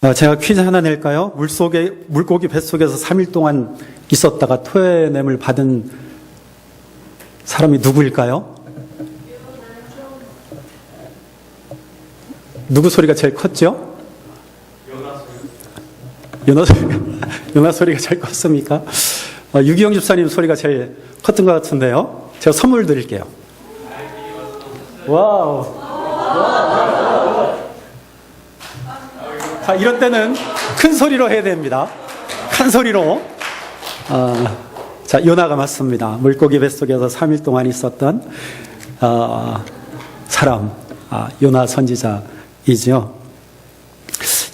제가 퀴즈 하나 낼까요? 물고기 뱃속에서 3일 동안 있었다가 토해냄을 받은 사람이 누구일까요? 누구 소리가 제일 컸죠? 연하 소리가 제일 컸습니까? 유기영 집사님 소리가 제일 컸던 것 같은데요. 제가 선물 드릴게요. 와우. 자, 이런 때는 큰 소리로 해야 됩니다. 큰 소리로. 자, 요나가 맞습니다. 물고기 뱃속에서 3일 동안 있었던 사람, 요나 선지자이죠.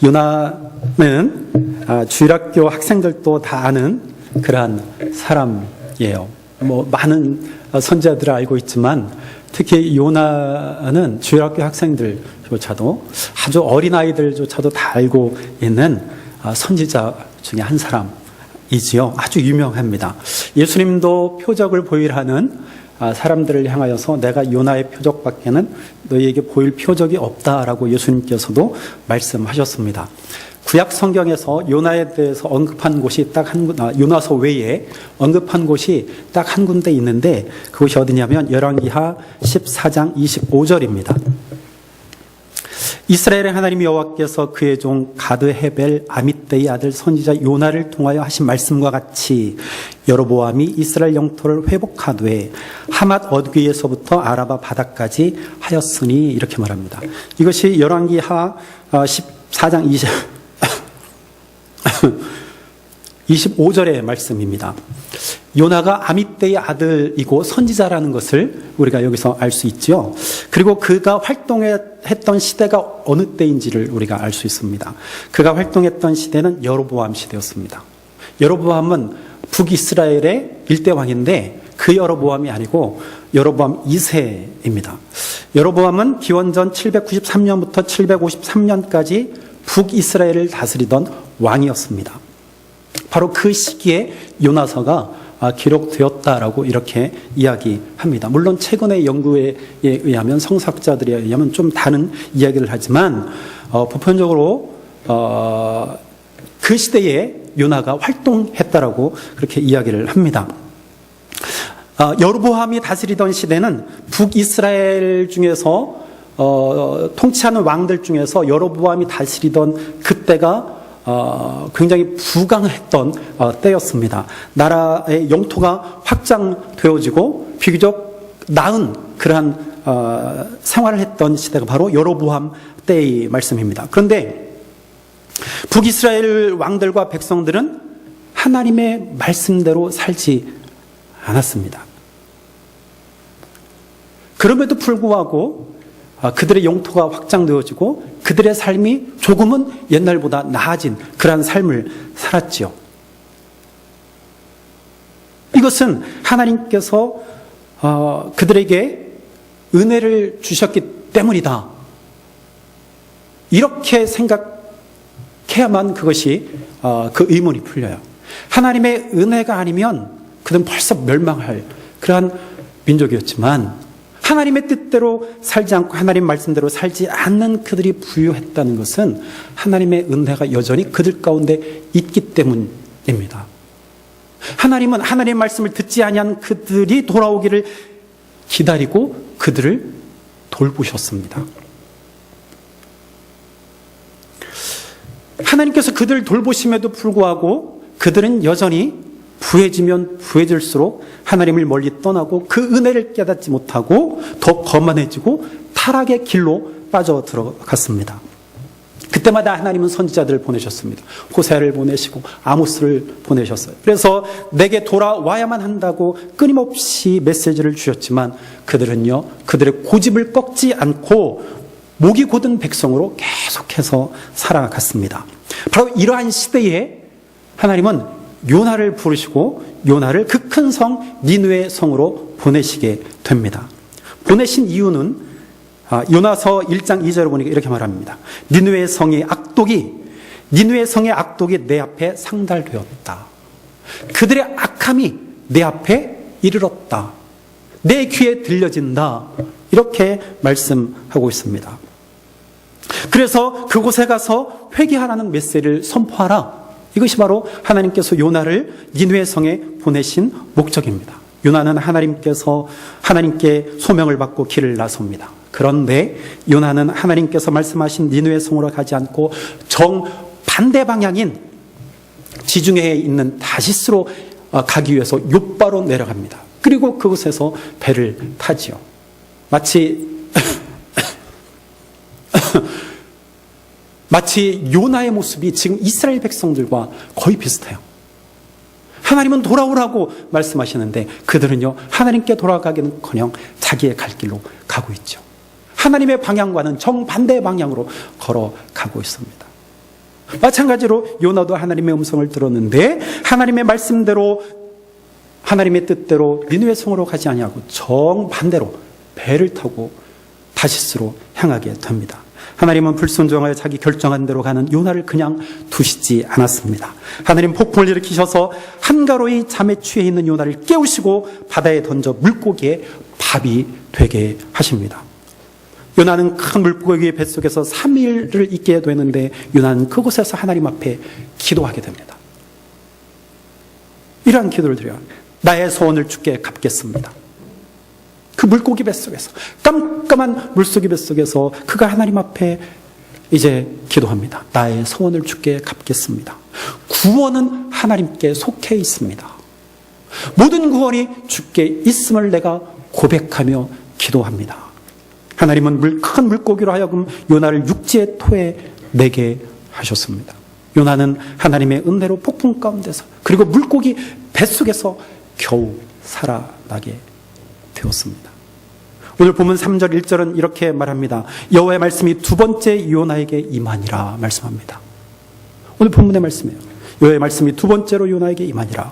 요나는 주일학교 학생들도 다 아는 그러한 사람이에요. 많은 선지자들을 알고 있지만 특히 요나는 주일학교 학생들조차도 아주 어린아이들조차도 다 알고 있는 선지자 중에 한 사람이지요. 아주 유명합니다. 예수님도 표적을 보이라는 사람들을 향하여서 내가 요나의 표적밖에는 너희에게 보일 표적이 없다라고 예수님께서도 말씀하셨습니다. 구약 성경에서 요나에 대해서 언급한 곳이 요나서 외에 언급한 곳이 딱 한 군데 있는데 그곳이 어디냐면 열왕기하 14장 25절입니다. 이스라엘의 하나님 여호와께서 그의 종 가드 헤벨 아미떼의 아들 선지자 요나를 통하여 하신 말씀과 같이 여로보암이 이스라엘 영토를 회복하되 하맛 어귀에서부터 아라바 바다까지 하였으니 이렇게 말합니다. 이것이 열왕기하 14장 25절의 말씀입니다. 요나가 아미떼의 아들이고 선지자라는 것을 우리가 여기서 알 수 있죠. 그리고 그가 활동했던 시대가 어느 때인지를 우리가 알 수 있습니다. 그가 활동했던 시대는 여로보암 시대였습니다. 여로보암은 북이스라엘의 일대 왕인데 그 여로보암이 아니고 여로보암 2세입니다. 여로보암은 기원전 793년부터 753년까지 북이스라엘을 다스리던 왕이었습니다. 바로 그 시기에 요나서가 기록되었다라고 이렇게 이야기합니다. 물론 최근의 연구에 의하면 성사학자들에 의하면 좀 다른 이야기를 하지만 보편적으로 그 시대에 요나가 활동했다라고 그렇게 이야기를 합니다. 여로보암이 다스리던 시대는 북이스라엘 중에서 통치하는 왕들 중에서 여로보암이 다스리던 그때가 굉장히 부강했던 때였습니다. 나라의 영토가 확장되어지고 비교적 나은 그러한 생활을 했던 시대가 바로 여로보암 때의 말씀입니다. 그런데 북이스라엘 왕들과 백성들은 하나님의 말씀대로 살지 않았습니다. 그럼에도 불구하고 그들의 영토가 확장되어지고 그들의 삶이 조금은 옛날보다 나아진 그러한 삶을 살았지요. 이것은 하나님께서 그들에게 은혜를 주셨기 때문이다. 이렇게 생각해야만 그것이 그 의문이 풀려요. 하나님의 은혜가 아니면 그들은 벌써 멸망할 그러한 민족이었지만 하나님의 뜻대로 살지 않고 하나님 말씀대로 살지 않는 그들이 부유했다는 것은 하나님의 은혜가 여전히 그들 가운데 있기 때문입니다. 하나님은 하나님의 말씀을 듣지 아니한 그들이 돌아오기를 기다리고 그들을 돌보셨습니다. 하나님께서 그들을 돌보심에도 불구하고 그들은 여전히 부해지면 부해질수록 하나님을 멀리 떠나고 그 은혜를 깨닫지 못하고 더 거만해지고 타락의 길로 빠져 들어갔습니다. 그때마다 하나님은 선지자들을 보내셨습니다. 호세아를 보내시고 아모스를 보내셨어요. 그래서 내게 돌아와야만 한다고 끊임없이 메시지를 주셨지만 그들은요, 그들의 고집을 꺾지 않고 목이 곧은 백성으로 계속해서 살아갔습니다. 바로 이러한 시대에 하나님은 요나를 부르시고 요나를 그 큰 성 니느웨 성으로 보내시게 됩니다. 보내신 이유는 요나서 1장 2절을 보니까 이렇게 말합니다. 니느웨 성의 악독이 내 앞에 상달되었다. 그들의 악함이 내 앞에 이르렀다. 내 귀에 들려진다. 이렇게 말씀하고 있습니다. 그래서 그곳에 가서 회개하라는 메시지를 선포하라. 이것이 바로 하나님께서 요나를 니느웨 성에 보내신 목적입니다. 요나는 하나님께 소명을 받고 길을 나섭니다. 그런데 요나는 하나님께서 말씀하신 니느웨 성으로 가지 않고 정반대 방향인 지중해에 있는 다시스로 가기 위해서 욥바로 내려갑니다. 그리고 그곳에서 배를 타지요. 마치 요나의 모습이 지금 이스라엘 백성들과 거의 비슷해요. 하나님은 돌아오라고 말씀하시는데 그들은요, 하나님께 돌아가기는커녕 자기의 갈 길로 가고 있죠. 하나님의 방향과는 정반대 방향으로 걸어가고 있습니다. 마찬가지로 요나도 하나님의 음성을 들었는데 하나님의 말씀대로, 하나님의 뜻대로 니느웨 성으로 가지 아니하고 정반대로 배를 타고 다시스로 향하게 됩니다. 하나님은 불순종하여 자기 결정한 대로 가는 요나를 그냥 두시지 않았습니다. 하나님 폭풍을 일으키셔서 한가로이 잠에 취해 있는 요나를 깨우시고 바다에 던져 물고기의 밥이 되게 하십니다. 요나는 큰 물고기의 뱃속에서 3일을 있게 되는데 요나는 그곳에서 하나님 앞에 기도하게 됩니다. 이러한 기도를 드려요. 나의 소원을 주께 갚겠습니다. 그 물고기 뱃속에서, 깜깜한 물고기 뱃속에서 그가 하나님 앞에 이제 기도합니다. 나의 소원을 주께 갚겠습니다. 구원은 하나님께 속해 있습니다. 모든 구원이 주께 있음을 내가 고백하며 기도합니다. 하나님은 큰 물고기로 하여금 요나를 육지의 토에 내게 하셨습니다. 요나는 하나님의 은혜로 폭풍 가운데서, 그리고 물고기 뱃속에서 겨우 살아나게 되었습니다. 오늘 본문 3절 1절은 이렇게 말합니다. 여호와의 말씀이 두 번째 요나에게 임하니라 말씀합니다. 오늘 본문의 말씀이에요. 여호와의 말씀이 두 번째로 요나에게 임하니라.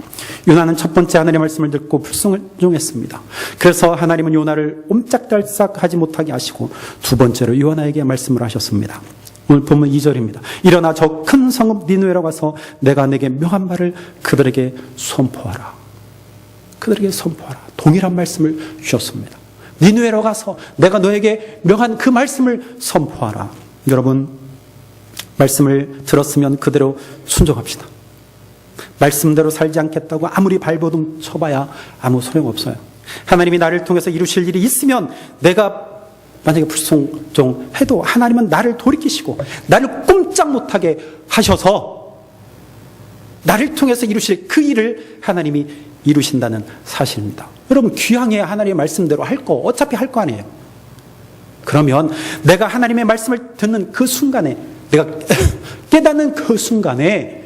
요나는 첫 번째 하나님의 말씀을 듣고 불순종했습니다. 그래서 하나님은 요나를 옴짝달싹하지 못하게 하시고 두 번째로 요나에게 말씀을 하셨습니다. 오늘 본문 2절입니다. 일어나 저 큰 성읍 니느웨로 가서 내가 내게 명한 말을 그들에게 선포하라. 그들에게 선포하라. 동일한 말씀을 주셨습니다. 니느웨로 가서 내가 너에게 명한 그 말씀을 선포하라. 여러분, 말씀을 들었으면 그대로 순종합시다. 말씀대로 살지 않겠다고 아무리 발버둥 쳐봐야 아무 소용없어요. 하나님이 나를 통해서 이루실 일이 있으면 내가 만약에 불순종해도 하나님은 나를 돌이키시고 나를 꼼짝 못하게 하셔서 나를 통해서 이루실 그 일을 하나님이 이루신다는 사실입니다. 여러분, 귀향에 하나님의 말씀대로 할 거 어차피 할 거 아니에요. 그러면 내가 하나님의 말씀을 듣는 그 순간에, 내가 깨닫는 그 순간에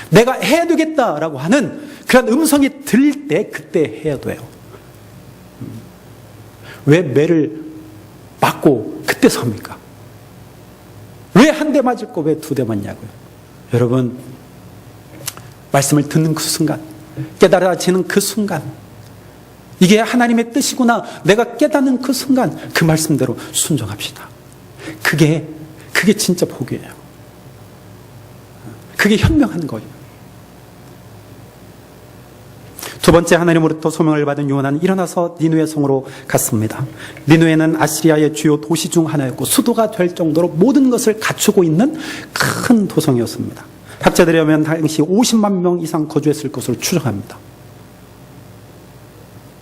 내가 해야 되겠다라고 하는 그런 음성이 들릴 때 그때 해야 돼요. 왜 매를 맞고 그때 섭니까? 왜 한 대 맞을 거 왜 두 대 맞냐고요? 여러분, 말씀을 듣는 그 순간, 깨달아지는 그 순간, 이게 하나님의 뜻이구나 내가 깨닫는 그 순간 그 말씀대로 순종합시다. 그게 진짜 복이에요. 그게 현명한 거예요. 두 번째, 하나님으로부터 소명을 받은 요나는 일어나서 니느웨 성으로 갔습니다. 니느웨는 아시리아의 주요 도시 중 하나였고 수도가 될 정도로 모든 것을 갖추고 있는 큰 도성이었습니다. 학자들에 의하면 당시 50만 명 이상 거주했을 것으로 추정합니다.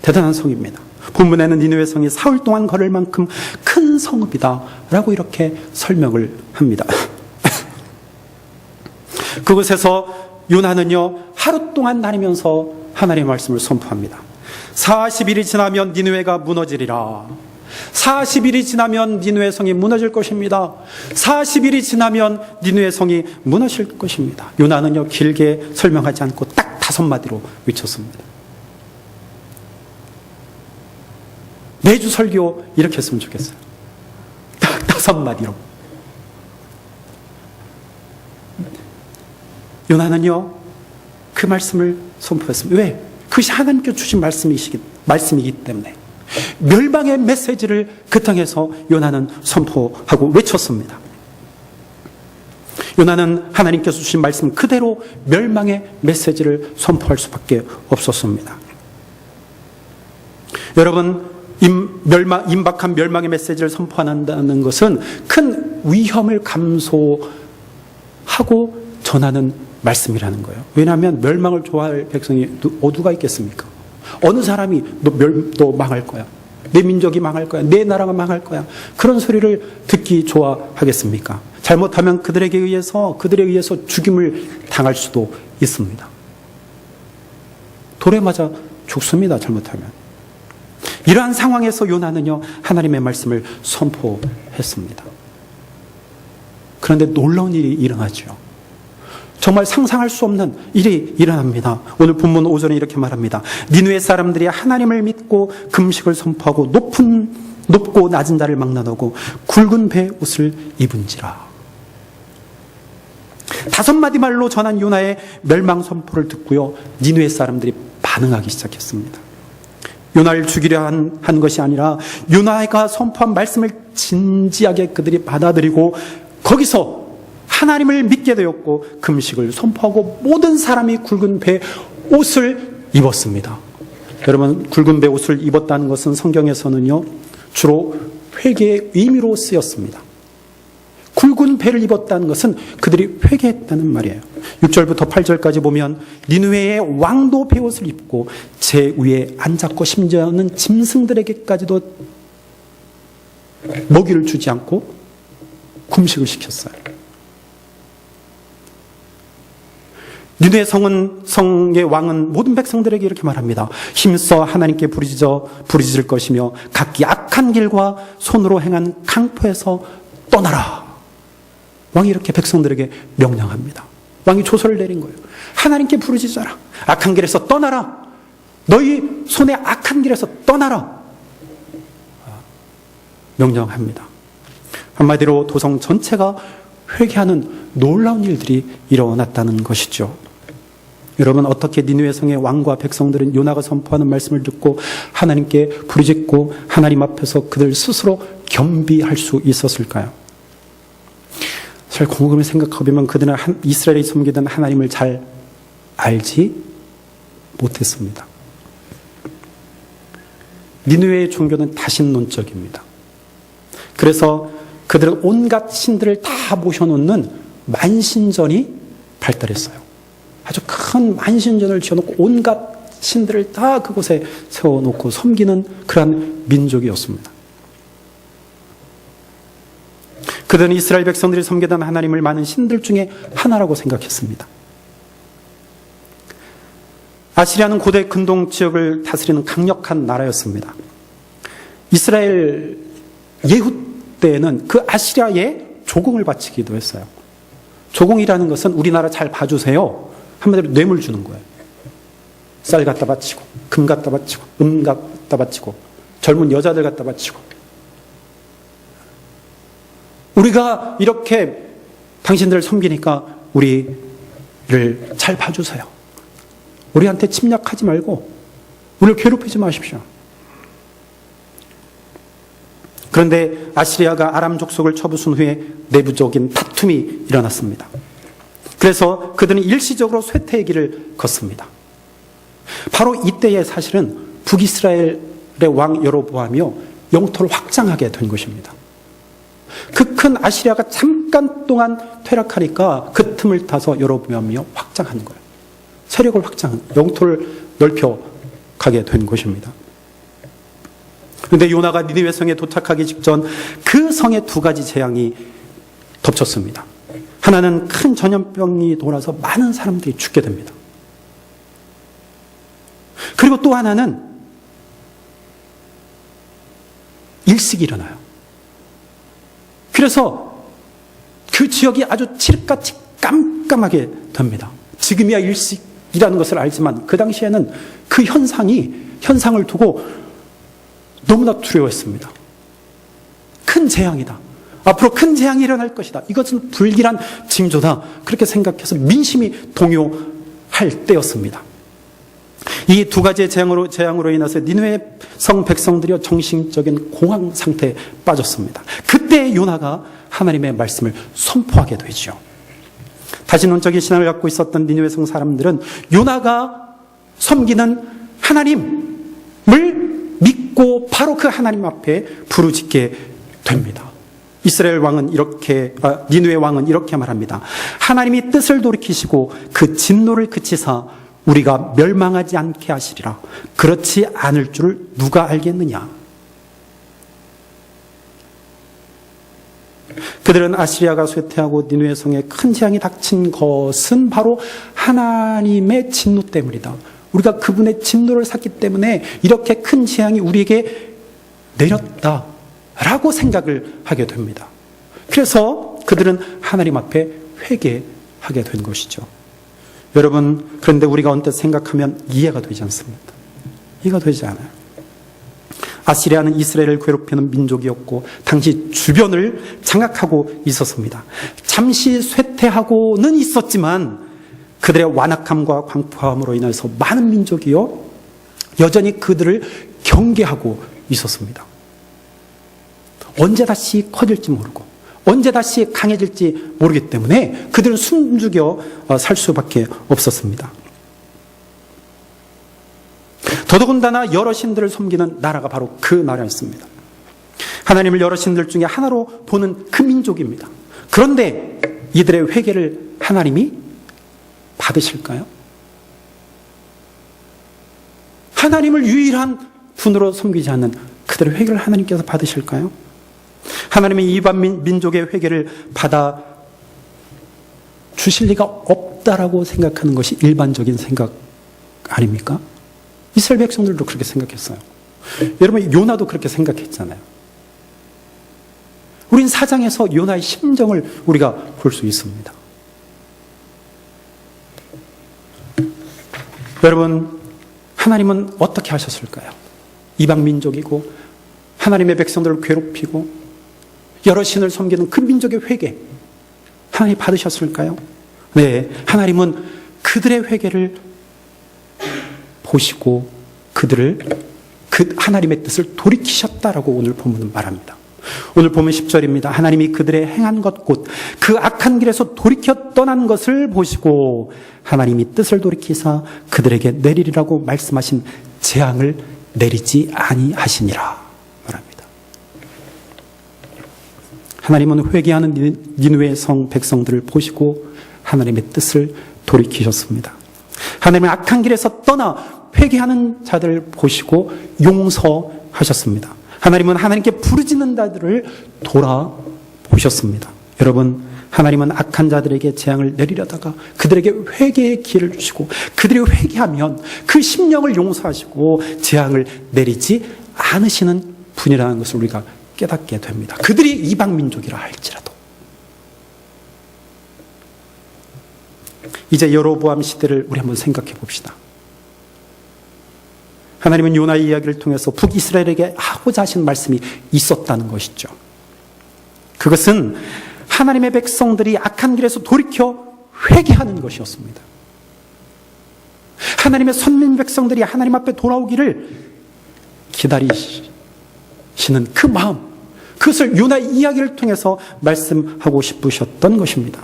대단한 성입니다. 본문에는 니느웨 성이 사흘 동안 걸을 만큼 큰 성읍이다 라고 이렇게 설명을 합니다. 그곳에서 요나는요, 하루 동안 다니면서 하나님의 말씀을 선포합니다. 40일이 지나면 니느웨가 무너지리라. 40일이 지나면 니느웨 성이 무너질 것입니다. 40일이 지나면 니느웨 성이 무너질 것입니다. 요나는요, 길게 설명하지 않고 딱 5마디로 외쳤습니다. 매주 설교 이렇게 했으면 좋겠어요. 딱 5마디로. 요나는요, 그 말씀을 선포했습니다. 왜? 그것이 하나님께 주신 말씀이기 때문에. 멸망의 메시지를 그 땅에서 요나는 선포하고 외쳤습니다. 요나는 하나님께서 주신 말씀 그대로 멸망의 메시지를 선포할 수밖에 없었습니다. 여러분, 임박한 멸망의 메시지를 선포한다는 것은 큰 위험을 감수하고 전하는 말씀이라는 거예요. 왜냐하면 멸망을 좋아할 백성이 누가 있겠습니까? 어느 사람이 너 망할 거야. 내 민족이 망할 거야. 내 나라가 망할 거야. 그런 소리를 듣기 좋아하겠습니까? 잘못하면 그들에 의해서 죽임을 당할 수도 있습니다. 돌에 맞아 죽습니다. 잘못하면. 이러한 상황에서 요나는요, 하나님의 말씀을 선포했습니다. 그런데 놀라운 일이 일어나죠. 정말 상상할 수 없는 일이 일어납니다. 오늘 본문 5절에 이렇게 말합니다. 니느웨 사람들이 하나님을 믿고 금식을 선포하고 높고 낮은 자를 막론하고 굵은 배 옷을 입은지라. 5마디 말로 전한 요나의 멸망 선포를 듣고요, 니느웨 사람들이 반응하기 시작했습니다. 요나를 죽이려 한 것이 아니라 요나가 선포한 말씀을 진지하게 그들이 받아들이고 거기서 하나님을 믿게 되었고 금식을 선포하고 모든 사람이 굵은 배 옷을 입었습니다. 여러분, 굵은 배 옷을 입었다는 것은 성경에서는요, 주로 회개의 의미로 쓰였습니다. 굵은 배를 입었다는 것은 그들이 회개했다는 말이에요. 6절부터 8절까지 보면 니느웨의 왕도 베옷을 입고 제 위에 앉았고 심지어는 짐승들에게까지도 먹이를 주지 않고 금식을 시켰어요. 니느웨 성의 왕은 모든 백성들에게 이렇게 말합니다. 힘써 하나님께 부르짖을 것이며 각기 악한 길과 손으로 행한 강포에서 떠나라. 왕이 이렇게 백성들에게 명령합니다. 왕이 조서를 내린 거예요. 하나님께 부르짖어라. 악한 길에서 떠나라. 너희 손의 악한 길에서 떠나라. 명령합니다. 한마디로 도성 전체가 회개하는 놀라운 일들이 일어났다는 것이죠. 여러분, 어떻게 니느웨 성의 왕과 백성들은 요나가 선포하는 말씀을 듣고 하나님께 부르짖고 하나님 앞에서 그들 스스로 겸비할 수 있었을까요? 잘 곰곰이 생각해보면 그들은 이스라엘이 섬기던 하나님을 잘 알지 못했습니다. 니느웨의 종교는 다신론적입니다. 그래서 그들은 온갖 신들을 다 모셔놓는 만신전이 발달했어요. 아주 큰 만신전을 지어놓고 온갖 신들을 다 그곳에 세워놓고 섬기는 그러한 민족이었습니다. 그들은 이스라엘 백성들이 섬기던 하나님을 많은 신들 중에 하나라고 생각했습니다. 아시리아는 고대 근동 지역을 다스리는 강력한 나라였습니다. 이스라엘 예후 때에는 그 아시리아에 조공을 바치기도 했어요. 조공이라는 것은 우리나라 잘 봐주세요. 한마디로 뇌물 주는 거예요. 쌀 갖다 바치고, 금 갖다 바치고, 갖다 바치고, 젊은 여자들 갖다 바치고. 우리가 이렇게 당신들을 섬기니까 우리를 잘 봐주세요. 우리한테 침략하지 말고 우리를 괴롭히지 마십시오. 그런데 아시리아가 아람 족속을 쳐부순 후에 내부적인 다툼이 일어났습니다. 그래서 그들은 일시적으로 쇠퇴의 길을 걷습니다. 바로 이때에 사실은 북이스라엘의 왕 여로보암이요, 영토를 확장하게 된 것입니다. 그 큰 아시리아가 잠깐 동안 퇴락하니까 그 틈을 타서 여로보암이요, 확장한 거예요. 세력을 영토를 넓혀 가게 된 것입니다. 그런데 요나가 니느웨 성에 도착하기 직전 그 성에 2가지 재앙이 덮쳤습니다. 하나는 큰 전염병이 돌아서 많은 사람들이 죽게 됩니다. 그리고 또 하나는 일식이 일어나요. 그래서 그 지역이 아주 칠흑같이 깜깜하게 됩니다. 지금이야 일식이라는 것을 알지만 그 당시에는 그 현상을 두고 너무나 두려워했습니다. 큰 재앙이다. 앞으로 큰 재앙이 일어날 것이다. 이것은 불길한 징조다. 그렇게 생각해서 민심이 동요할 때였습니다. 이 2가지의 재앙으로 인해서 니느웨 성 백성들이 정신적인 공황 상태에 빠졌습니다. 그때 요나가 하나님의 말씀을 선포하게 되죠. 다신론적인 신앙을 갖고 있었던 니느웨 성 사람들은 요나가 섬기는 하나님을 믿고 믿고 바로 그 하나님 앞에 부르짖게 됩니다. 이스라엘 왕은 니느웨 왕은 이렇게 말합니다. 하나님이 뜻을 돌이키시고 그 진노를 그치사 우리가 멸망하지 않게 하시리라. 그렇지 않을 줄을 누가 알겠느냐. 그들은 아시리아가 쇠퇴하고 니느웨 성에 큰 재앙이 닥친 것은 바로 하나님의 진노 때문이다. 우리가 그분의 진노를 샀기 때문에 이렇게 큰 재앙이 우리에게 내렸다라고 생각을 하게 됩니다. 그래서 그들은 하나님 앞에 회개하게 된 것이죠. 여러분, 그런데 우리가 언뜻 생각하면 이해가 되지 않습니다. 이해가 되지 않아요. 아시리아는 이스라엘을 괴롭히는 민족이었고 당시 주변을 장악하고 있었습니다. 잠시 쇠퇴하고는 있었지만 그들의 완악함과 광포함으로 인해서 많은 민족이요 여전히 그들을 경계하고 있었습니다. 언제 다시 커질지 모르고 언제 다시 강해질지 모르기 때문에 그들은 숨죽여 살 수밖에 없었습니다. 더더군다나 여러 신들을 섬기는 나라가 바로 그 나라였습니다. 하나님을 여러 신들 중에 하나로 보는 그 민족입니다. 그런데 이들의 회개를 하나님이 받으실까요? 하나님을 유일한 분으로 섬기지 않는 그들의 회개를 하나님께서 받으실까요? 하나님의 이방 민족의 회개를 받아 주실 리가 없다라고 생각하는 것이 일반적인 생각 아닙니까? 이스라엘 백성들도 그렇게 생각했어요. 여러분, 요나도 그렇게 생각했잖아요. 우린 사장에서 요나의 심정을 우리가 볼 수 있습니다. 여러분, 하나님은 어떻게 하셨을까요? 이방 민족이고 하나님의 백성들을 괴롭히고 여러 신을 섬기는 그 민족의 회개, 하나님 받으셨을까요? 네, 하나님은 그들의 회개를 보시고 그들을 그 하나님의 뜻을 돌이키셨다라고 오늘 본문은 말합니다. 오늘 보면 10절입니다. 하나님이 그들의 행한 것 곧 그 악한 길에서 돌이켜 떠난 것을 보시고 하나님이 뜻을 돌이키사 그들에게 내리리라고 말씀하신 재앙을 내리지 아니하시니라 말합니다. 하나님은 회개하는 니느웨 성 백성들을 보시고 하나님의 뜻을 돌이키셨습니다. 하나님의 악한 길에서 떠나 회개하는 자들을 보시고 용서하셨습니다. 하나님은 하나님께 부르짖는 자들을 돌아보셨습니다. 여러분, 하나님은 악한 자들에게 재앙을 내리려다가 그들에게 회개의 기회를 주시고 그들이 회개하면 그 심령을 용서하시고 재앙을 내리지 않으시는 분이라는 것을 우리가 깨닫게 됩니다. 그들이 이방 민족이라 할지라도. 이제 여로보암 시대를 우리 한번 생각해 봅시다. 하나님은 요나의 이야기를 통해서 북이스라엘에게 하고자 하신 말씀이 있었다는 것이죠. 그것은 하나님의 백성들이 악한 길에서 돌이켜 회개하는 것이었습니다. 하나님의 선민 백성들이 하나님 앞에 돌아오기를 기다리시는 그 마음, 그것을 요나의 이야기를 통해서 말씀하고 싶으셨던 것입니다.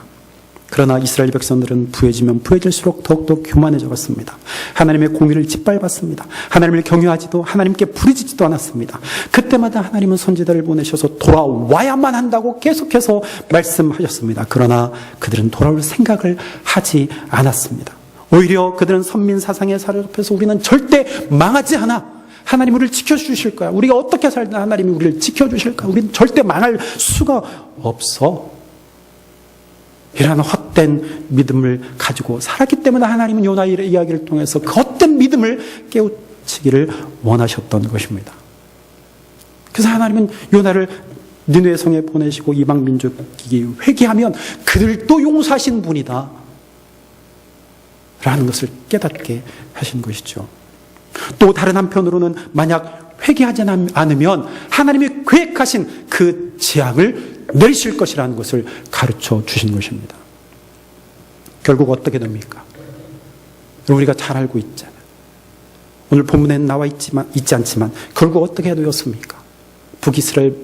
그러나 이스라엘 백성들은 부해지면 부해질수록 더욱더 교만해져 갔습니다. 하나님의 공의를 짓밟았습니다. 하나님을 경외하지도 하나님께 부르짖지도 않았습니다. 그때마다 하나님은 선지자를 보내셔서 돌아와야만 한다고 계속해서 말씀하셨습니다. 그러나 그들은 돌아올 생각을 하지 않았습니다. 오히려 그들은 선민 사상에 사로잡혀서 우리는 절대 망하지 않아. 하나님 우리를 지켜주실 거야. 우리가 어떻게 살든 하나님이 우리를 지켜주실 거야. 우리는 절대 망할 수가 없어. 이러한 헛된 믿음을 가지고 살았기 때문에 하나님은 요나의 이야기를 통해서 그 헛된 믿음을 깨우치기를 원하셨던 것입니다. 그래서 하나님은 요나를 니느웨 성에 보내시고 이방 민족이 회개하면 그들도 용서하신 분이다 라는 것을 깨닫게 하신 것이죠. 또 다른 한편으로는 만약 회개하지 않으면 하나님이 계획하신 그 재앙을 내리실 것이라는 것을 가르쳐 주신 것입니다. 결국 어떻게 됩니까? 우리가 잘 알고 있잖아요. 오늘 본문에는 나와 있지 않지만 결국 어떻게 되었습니까? 북이스라엘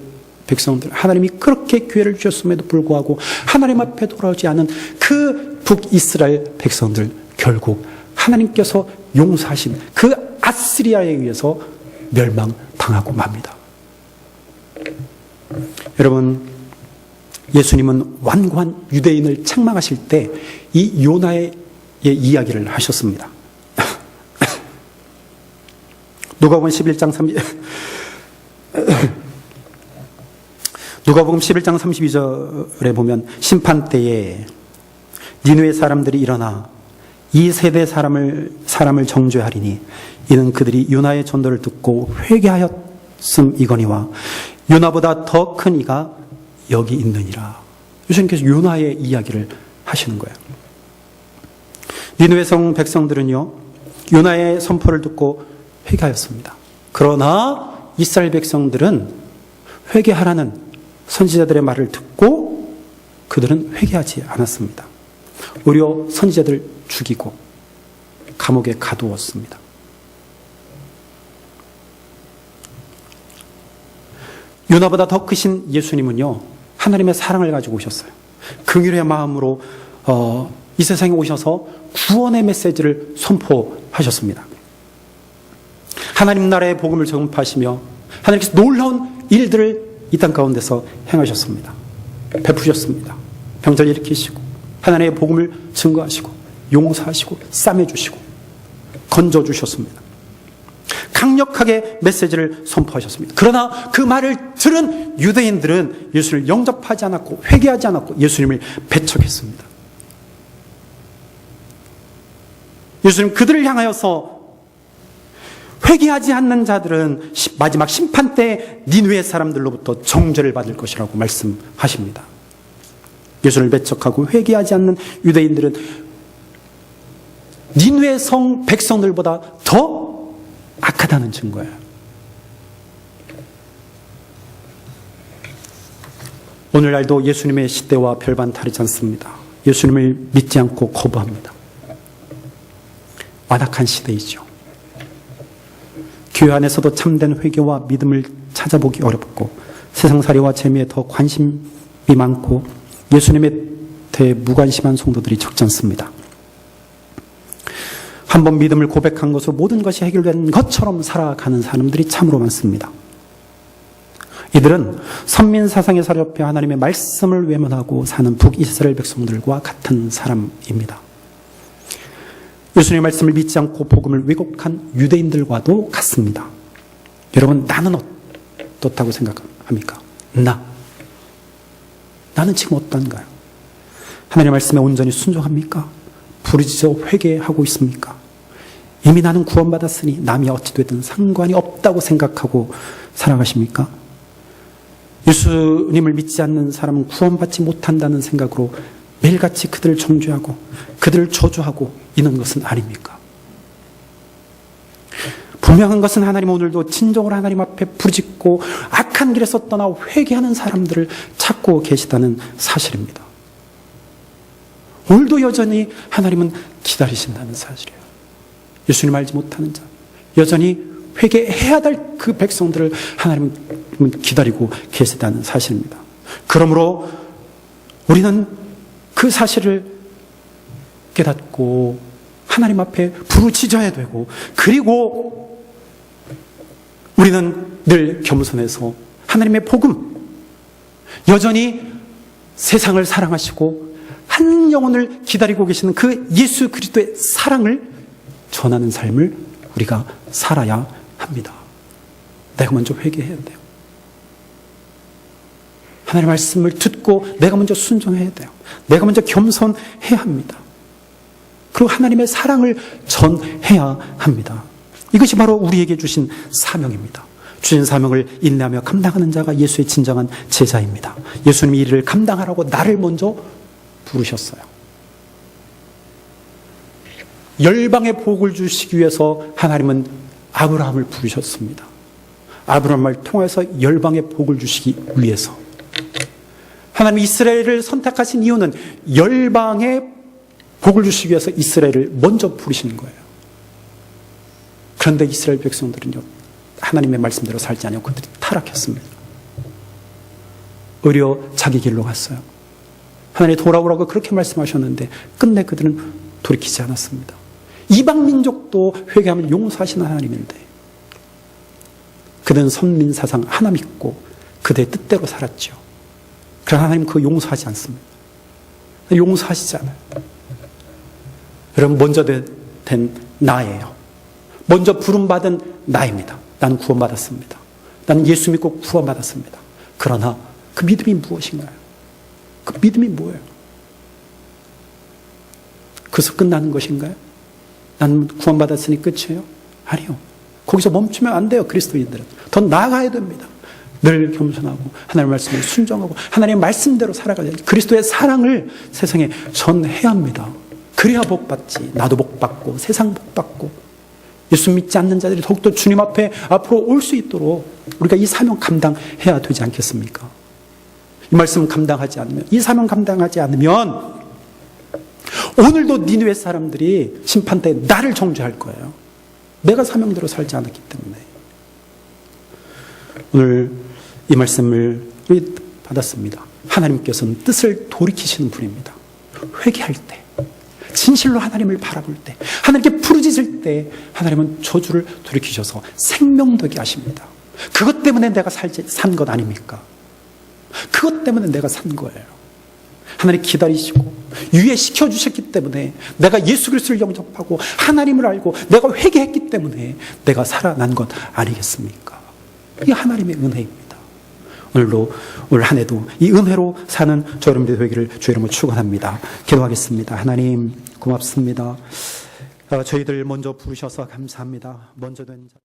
백성들, 하나님이 그렇게 기회를 주셨음에도 불구하고 하나님 앞에 돌아오지 않은 그 북이스라엘 백성들, 결국 하나님께서 용서하신 그 아시리아에 의해서 멸망당하고 맙니다. 여러분, 예수님은 완고한 유대인을 책망하실 때 이 요나의 이야기를 하셨습니다. 누가복음 11장 32절에 보면 심판 때에 니느웨 사람들이 일어나 이 세대 사람을 정죄하리니 이는 그들이 요나의 전도를 듣고 회개하였음이거니와 요나보다 더 큰 이가 여기 있느니라. 예수님께서 요나의 이야기를 하시는 거예요. 니느웨 성 백성들은요, 요나의 선포를 듣고 회개하였습니다. 그러나 이스라엘 백성들은 회개하라는 선지자들의 말을 듣고 그들은 회개하지 않았습니다. 오히려 선지자들 죽이고 감옥에 가두었습니다. 요나보다 더 크신 예수님은요, 하나님의 사랑을 가지고 오셨어요. 긍휼의 마음으로 이 세상에 오셔서 구원의 메시지를 선포하셨습니다. 하나님 나라의 복음을 전파하시며 하나님께서 놀라운 일들을 이 땅 가운데서 행하셨습니다. 베푸셨습니다. 병자를 일으키시고 하나님의 복음을 증거하시고 용서하시고 싸매주시고 건져주셨습니다. 강력하게 메시지를 선포하셨습니다. 그러나 그 말을 들은 유대인들은 예수를 영접하지 않았고 회개하지 않았고 예수님을 배척했습니다. 예수님 그들을 향하여서 회개하지 않는 자들은 마지막 심판 때 니느웨 사람들로부터 정죄를 받을 것이라고 말씀하십니다. 예수를 배척하고 회개하지 않는 유대인들은 니느웨 성 백성들보다 더 악하다는 증거예요. 오늘날도 예수님의 시대와 별반 다르지 않습니다. 예수님을 믿지 않고 거부합니다. 완악한 시대이죠. 교회 안에서도 참된 회개와 믿음을 찾아보기 어렵고 세상살이와 재미에 더 관심이 많고 예수님에 대해 무관심한 성도들이 적지 않습니다. 한번 믿음을 고백한 것으로 모든 것이 해결된 것처럼 살아가는 사람들이 참으로 많습니다. 이들은 선민사상에 사로잡혀 하나님의 말씀을 외면하고 사는 북이스라엘 백성들과 같은 사람입니다. 예수님의 말씀을 믿지 않고 복음을 왜곡한 유대인들과도 같습니다. 여러분, 나는 어떻다고 생각합니까? 나는 지금 어떤가요? 하나님의 말씀에 온전히 순종합니까? 부르짖어 회개하고 있습니까? 이미 나는 구원받았으니 남이 어찌 되든 상관이 없다고 생각하고 살아가십니까? 예수님을 믿지 않는 사람은 구원받지 못한다는 생각으로 매일같이 그들을 정죄하고 그들을 저주하고 있는 것은 아닙니까? 분명한 것은 하나님 오늘도 진정으로 하나님 앞에 부르짖고 악한 길에서 떠나 회개하는 사람들을 찾고 계시다는 사실입니다. 오늘도 여전히 하나님은 기다리신다는 사실이에요. 예수님 알지 못하는 자, 여전히 회개해야 될 그 백성들을 하나님은 기다리고 계시다는 사실입니다. 그러므로 우리는 그 사실을 깨닫고 하나님 앞에 부르짖어야 되고, 그리고 우리는 늘 겸손해서 하나님의 복음, 여전히 세상을 사랑하시고 한 영혼을 기다리고 계시는 그 예수 그리스도의 사랑을 전하는 삶을 우리가 살아야 합니다. 내가 먼저 회개해야 돼요. 하나님의 말씀을 듣고 내가 먼저 순종해야 돼요. 내가 먼저 겸손해야 합니다. 그리고 하나님의 사랑을 전해야 합니다. 이것이 바로 우리에게 주신 사명입니다. 주신 사명을 인내하며 감당하는 자가 예수의 진정한 제자입니다. 예수님이 이를 감당하라고 나를 먼저 부르셨어요. 열방의 복을 주시기 위해서 하나님은 아브라함을 부르셨습니다. 아브라함을 통해서 열방의 복을 주시기 위해서. 하나님이 이스라엘을 선택하신 이유는 열방의 복을 주시기 위해서 이스라엘을 먼저 부르시는 거예요. 그런데 이스라엘 백성들은요, 하나님의 말씀대로 살지 않고 그들이 타락했습니다. 오히려 자기 길로 갔어요. 하나님 돌아오라고 그렇게 말씀하셨는데 끝내 그들은 돌이키지 않았습니다. 이방 민족도 회개하면 용서하시는 하나님인데 그들은 선민사상 하나 믿고 그들의 뜻대로 살았죠. 그러나 하나님 그거 용서하지 않습니다. 용서하시지 않아요. 여러분, 먼저 된 나예요. 먼저 부름받은 나입니다. 난 구원받았습니다. 나는 예수 믿고 구원받았습니다. 그러나 그 믿음이 무엇인가요? 그 믿음이 뭐예요? 그래서 끝나는 것인가요? 난 구원받았으니 끝이에요? 아니요. 거기서 멈추면 안 돼요. 그리스도인들은 더 나아가야 됩니다. 늘 겸손하고 하나님의 말씀에 순종하고 하나님의 말씀대로 살아가야 돼요. 그리스도의 사랑을 세상에 전해야 합니다. 그래야 복받지. 나도 복받고 세상 복받고 예수 믿지 않는 자들이 더욱더 주님 앞에 앞으로 올 수 있도록 우리가 이 사명 감당해야 되지 않겠습니까? 이 말씀 감당하지 않으면, 이 사명 감당하지 않으면 오늘도 니느웨 사람들이 심판 때 나를 정죄할 거예요. 내가 사명대로 살지 않았기 때문에. 오늘 이 말씀을 받았습니다. 하나님께서는 뜻을 돌이키시는 분입니다. 회개할 때, 진실로 하나님을 바라볼 때, 하나님께 부르짖을 때 하나님은 저주를 돌이키셔서 생명되게 하십니다. 그것 때문에 내가 산 것 아닙니까? 그것 때문에 내가 산 거예요. 하나님 기다리시고 유예시켜 주셨기 때문에 내가 예수 그리스도를 영접하고 하나님을 알고 내가 회개했기 때문에 내가 살아난 것 아니겠습니까? 이게 하나님의 은혜입니다. 올 한 해도 이 은혜로 사는 저 여러분들의 되기를 주의 이름으로 축원합니다. 기도하겠습니다. 하나님 고맙습니다. 저희들 먼저 부르셔서 감사합니다. 먼저 된 자.